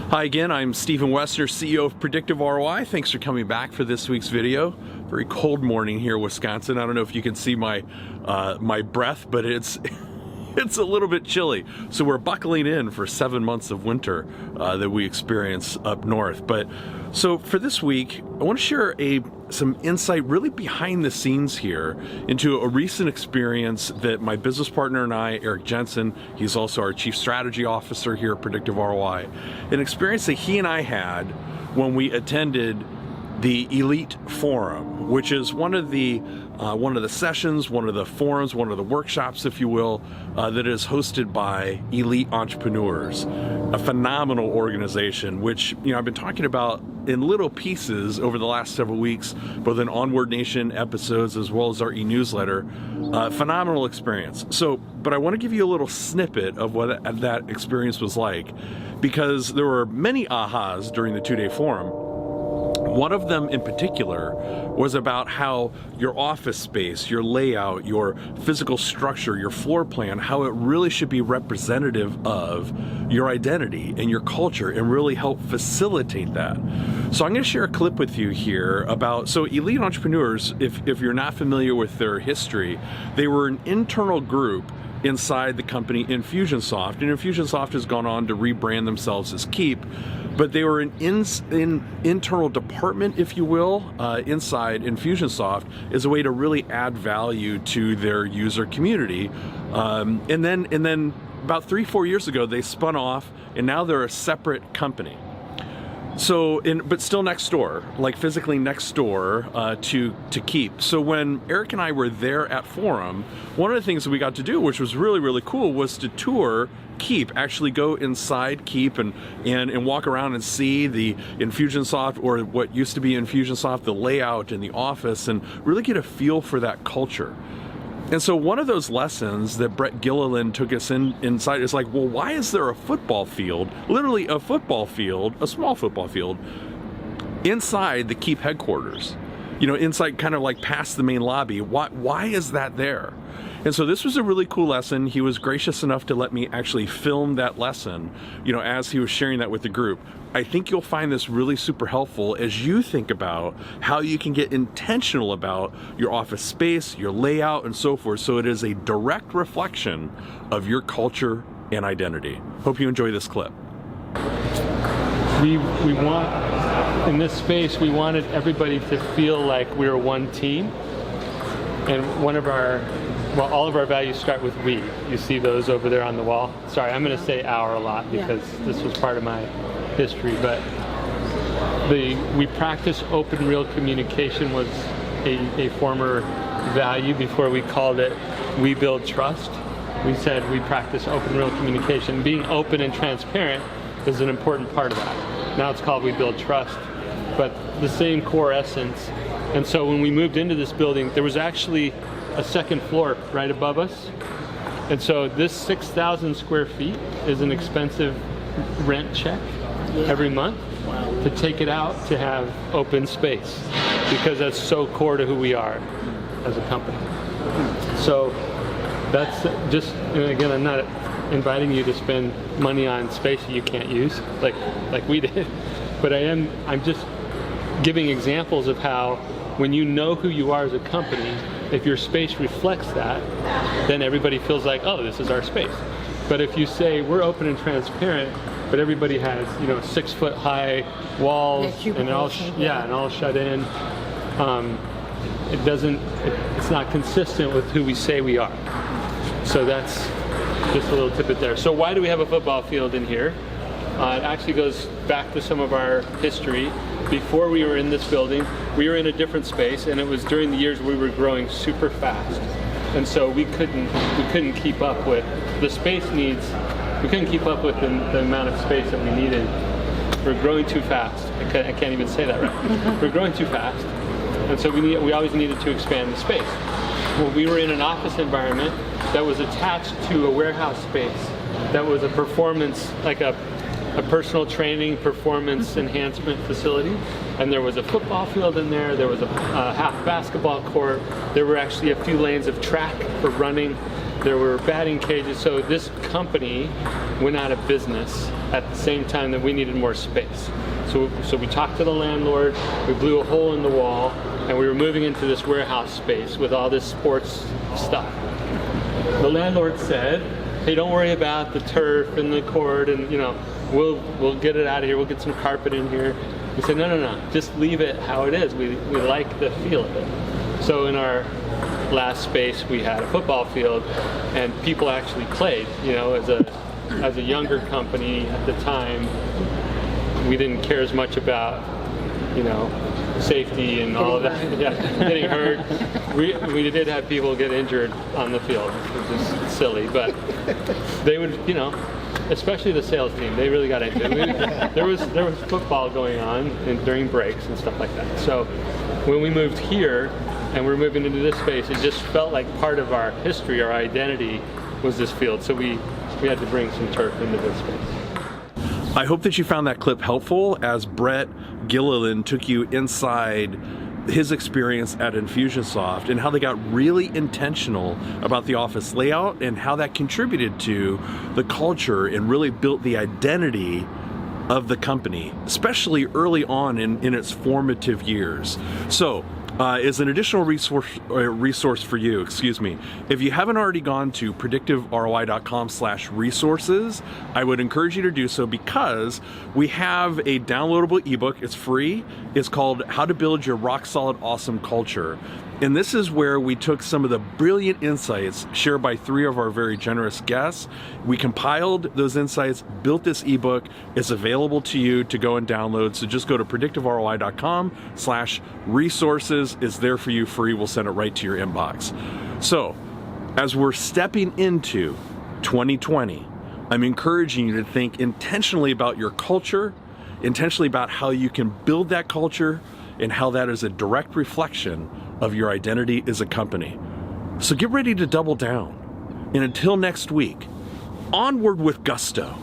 Hi again, I'm Stephen Wessner, CEO of Predictive ROI. Thanks for coming back for this week's video. Very cold morning here in Wisconsin. I don't know if you can see my my breath, but it's a little bit chilly. So we're buckling in for 7 months of winter that we experience up north. So for this week, I want to share some insight really behind the scenes here into a recent experience that my business partner and I, Eric Jensen, he's also our Chief Strategy Officer here at Predictive ROI, an experience that he and I had when we attended the Elite Forum, which is one of the sessions, one of the forums, one of the workshops, if you will, that is hosted by elite entrepreneurs, a phenomenal organization, which I've been talking about in little pieces over the last several weeks, both in Onward Nation episodes as well as our e-newsletter. Phenomenal experience. But I want to give you a little snippet of what that experience was like, because there were many ahas during the two-day forum. One of them in particular was about how your office space, your layout, your physical structure, your floor plan, how it really should be representative of your identity and your culture and really help facilitate that. So I'm going to share a clip with you here about, so Elite Entrepreneurs, if you're not familiar with their history, they were an internal group inside the company Infusionsoft, and Infusionsoft has gone on to rebrand themselves as Keap, but they were an internal department, if you will, inside Infusionsoft as a way to really add value to their user community. And then about 3-4 years ago, they spun off, and now they're a separate company. But still next door, like physically next door to Keap. So when Eric and I were there at Forum, one of the things that we got to do, which was really, really cool, was to tour Keap, actually go inside Keap and walk around and see the Infusionsoft, or what used to be Infusionsoft, the layout in the office, and really get a feel for that culture. And so one of those lessons that Brett Gilliland took us inside is like, well, why is there a football field, literally a football field, a small football field, inside the Keap headquarters? Inside, kind of like past the main lobby. Why is that there? And so this was a really cool lesson. He was gracious enough to let me actually film that lesson, as he was sharing that with the group. I think you'll find this really super helpful as you think about how you can get intentional about your office space, your layout, and so forth, so it is a direct reflection of your culture and identity. Hope you enjoy this clip. We want, in this space, we wanted everybody to feel like we're one team, and all of our values start with we. You see those over there on the wall. Sorry, I'm going to say our a lot because this was part of my history, but we practice open, real communication was a former value before we called it we build trust. We said we practice open, real communication. Being open and transparent is an important part of that. Now it's called we build trust, but the same core essence. And so when we moved into this building, there was actually a second floor right above us. And so this 6,000 square feet is an expensive rent check every month to take it out to have open space, because that's so core to who we are as a company. So that's just, and again, I'm not inviting you to spend money on space that you can't use like we did, but I'm just giving examples of how when you know who you are as a company, if your space reflects that, then everybody feels like, oh, this is our space. But if you say we're open and transparent, but everybody has 6-foot-high walls and all and all shut in, it's not consistent with who we say we are. So that's just a little tidbit there. So why do we have a football field in here? It actually goes back to some of our history. Before we were in this building, we were in a different space, and it was during the years we were growing super fast, and so we couldn't keep up with the space needs. We couldn't keep up with the amount of space that we needed. We're growing too fast. I can't even say that right. We're growing too fast, and so we always needed to expand the space. Well, we were in an office environment that was attached to a warehouse space that was a performance, like a personal training, performance enhancement facility, and there was a football field in there. There was a half basketball court. There were actually a few lanes of track for running. There were batting cages. So this company went out of business at the same time that we needed more space. So we talked to the landlord, we blew a hole in the wall, and we were moving into this warehouse space with all this sports stuff. The landlord said, hey, don't worry about the turf and the court, and we'll get it out of here, we'll get some carpet in here. We said, no, just leave it how it is. We like the feel of it. So in our last space, we had a football field, and people actually played. As a younger company at the time, we didn't care as much about, safety and all of that. Yeah, getting hurt. We did have people get injured on the field, which is silly, but they would, especially the sales team, they really got into it. There was football going on during breaks and stuff like that. So when we moved here and we're moving into this space, it just felt like part of our history, our identity was this field. So we had to bring some turf into this space. I hope that you found that clip helpful as Brett Gilliland took you inside his experience at Infusionsoft and how they got really intentional about the office layout and how that contributed to the culture and really built the identity of the company, especially early on in its formative years. So, is an additional resource for you, if you haven't already gone to predictiveroi.com/resources, I would encourage you to do so because we have a downloadable ebook. It's free. It's called How to Build Your Rock Solid Awesome Culture. And this is where we took some of the brilliant insights shared by 3 of our very generous guests. We compiled those insights, built this ebook. It's available to you to go and download. So just go to predictiveroi.com/resources. It's there for you free. We'll send it right to your inbox. So as we're stepping into 2020, I'm encouraging you to think intentionally about your culture, intentionally about how you can build that culture and how that is a direct reflection of your identity as a company. So get ready to double down. And until next week, onward with gusto.